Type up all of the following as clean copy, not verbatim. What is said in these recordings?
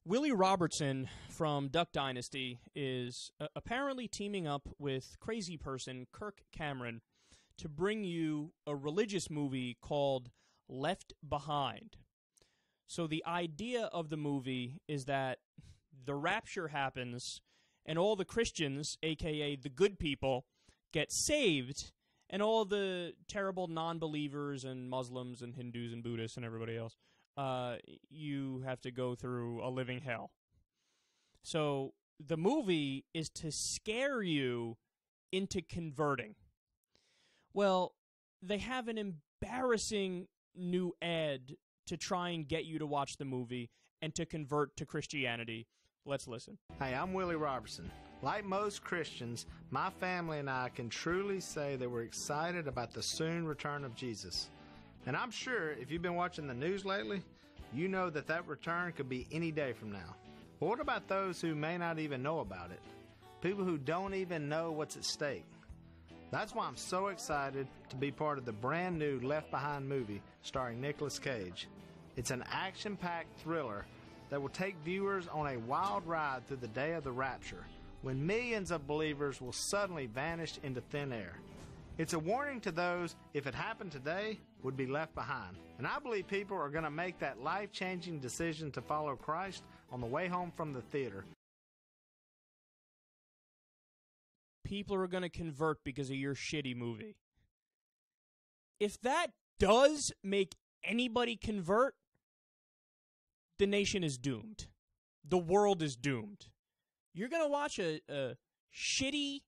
Willie Robertson from Duck Dynasty is apparently teaming up with crazy person Kirk Cameron to bring you a religious movie called Left Behind. So the idea of the movie is that the rapture happens and all the Christians, a.k.a. the good people, get saved, and all the terrible non-believers and Muslims and Hindus and Buddhists and everybody else, you have to go through a living hell. So the movie is to scare you into converting. Well, they have an embarrassing new ad to try and get you to watch the movie and to convert to Christianity. Let's listen. Hey, I'm Willie Robertson. Like most Christians, my family and I can truly say that we're excited about the soon return of Jesus. And I'm sure if you've been watching the news lately, you know that that return could be any day from now. But what about those who may not even know about it? People who don't even know what's at stake. That's why I'm so excited to be part of the brand new Left Behind movie starring Nicolas Cage. It's an action-packed thriller that will take viewers on a wild ride through the day of the rapture, when millions of believers will suddenly vanish into thin air. It's a warning to those, if it happened today, would be left behind. And I believe people are going to make that life-changing decision to follow Christ on the way home from the theater. People are going to convert because of your shitty movie. If that does make anybody convert, the nation is doomed. The world is doomed. You're going to watch a shitty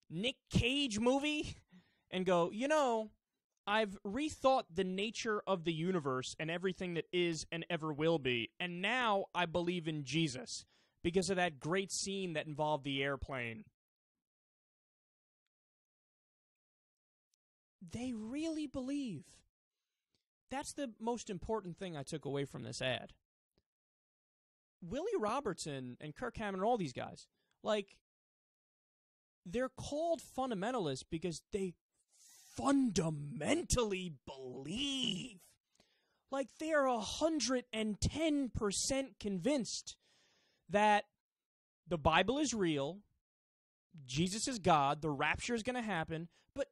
Nick Cage movie and go, you know, I've rethought the nature of the universe and everything that is and ever will be, and now I believe in Jesus because of that great scene that involved the airplane. They really believe. That's the most important thing I took away from this ad. Willie Robertson and Kirk Cameron and all these guys, like, they're called fundamentalists because they fundamentally believe. Like, they're 110% convinced that the Bible is real, Jesus is God, the rapture is going to happen, but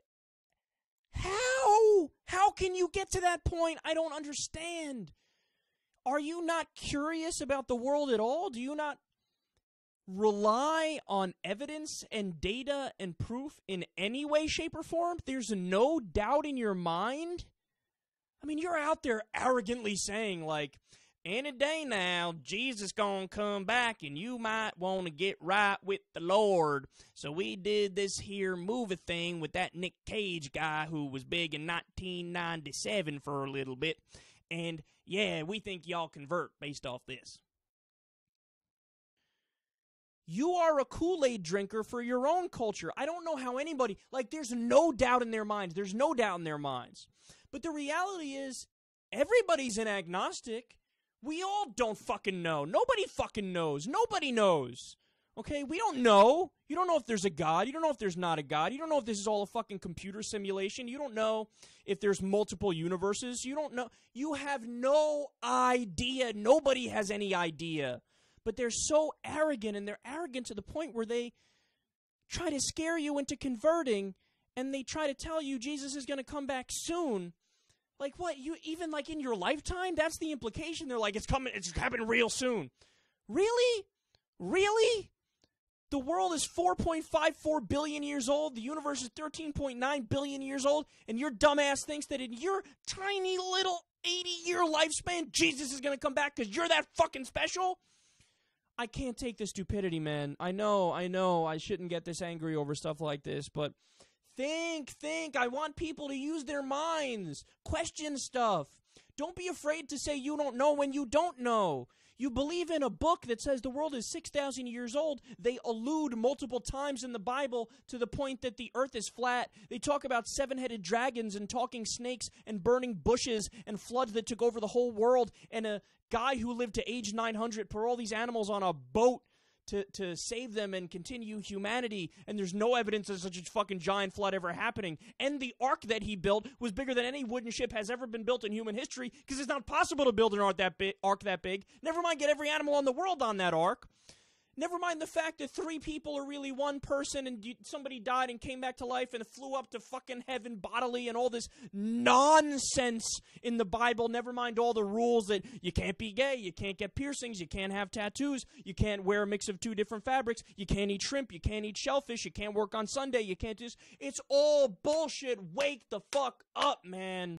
how? How can you get to that point? I don't understand. Are you not curious about the world at all? Do you not rely on evidence and data and proof in any way, shape, or form? There's no doubt in your mind? I mean, you're out there arrogantly saying, like, any day now, Jesus gonna come back and you might want to get right with the Lord. So we did this here movie thing with that Nick Cage guy who was big in 1997 for a little bit. And, yeah, we think y'all convert based off this. You are a Kool-Aid drinker for your own culture. I don't know how anybody, like, there's no doubt in their minds. There's no doubt in their minds. But the reality is, everybody's an agnostic. We all don't fucking know. Nobody fucking knows. Nobody knows. Okay? We don't know. You don't know if there's a God. You don't know if there's not a God. You don't know if this is all a fucking computer simulation. You don't know if there's multiple universes. You don't know. You have no idea. Nobody has any idea. But they're so arrogant, and they're arrogant to the point where they try to scare you into converting, and they try to tell you Jesus is going to come back soon. Like what? You even like in your lifetime? That's the implication. They're like, it's coming, it's happening real soon. Really? Really? The world is 4.54 billion years old. The universe is 13.9 billion years old. And your dumbass thinks that in your tiny little 80-year lifespan, Jesus is going to come back because you're that fucking special? I can't take the stupidity, man. I know. I shouldn't get this angry over stuff like this, but think. I want people to use their minds. Question stuff. Don't be afraid to say you don't know when you don't know. You believe in a book that says the world is 6,000 years old. They allude multiple times in the Bible to the point that the earth is flat. They talk about seven-headed dragons and talking snakes and burning bushes and floods that took over the whole world and a guy who lived to age 900 put all these animals on a boat to save them and continue humanity, and there's no evidence of such a fucking giant flood ever happening. And the ark that he built was bigger than any wooden ship has ever been built in human history, because it's not possible to build an ark that big. Never mind get every animal on the world on that ark. Never mind the fact that 3 people are really one person and somebody died and came back to life and flew up to fucking heaven bodily and all this nonsense in the Bible. Never mind all the rules that you can't be gay, you can't get piercings, you can't have tattoos, you can't wear a mix of 2 different fabrics, you can't eat shrimp, you can't eat shellfish, you can't work on Sunday, you can't do this. It's all bullshit. Wake the fuck up, man.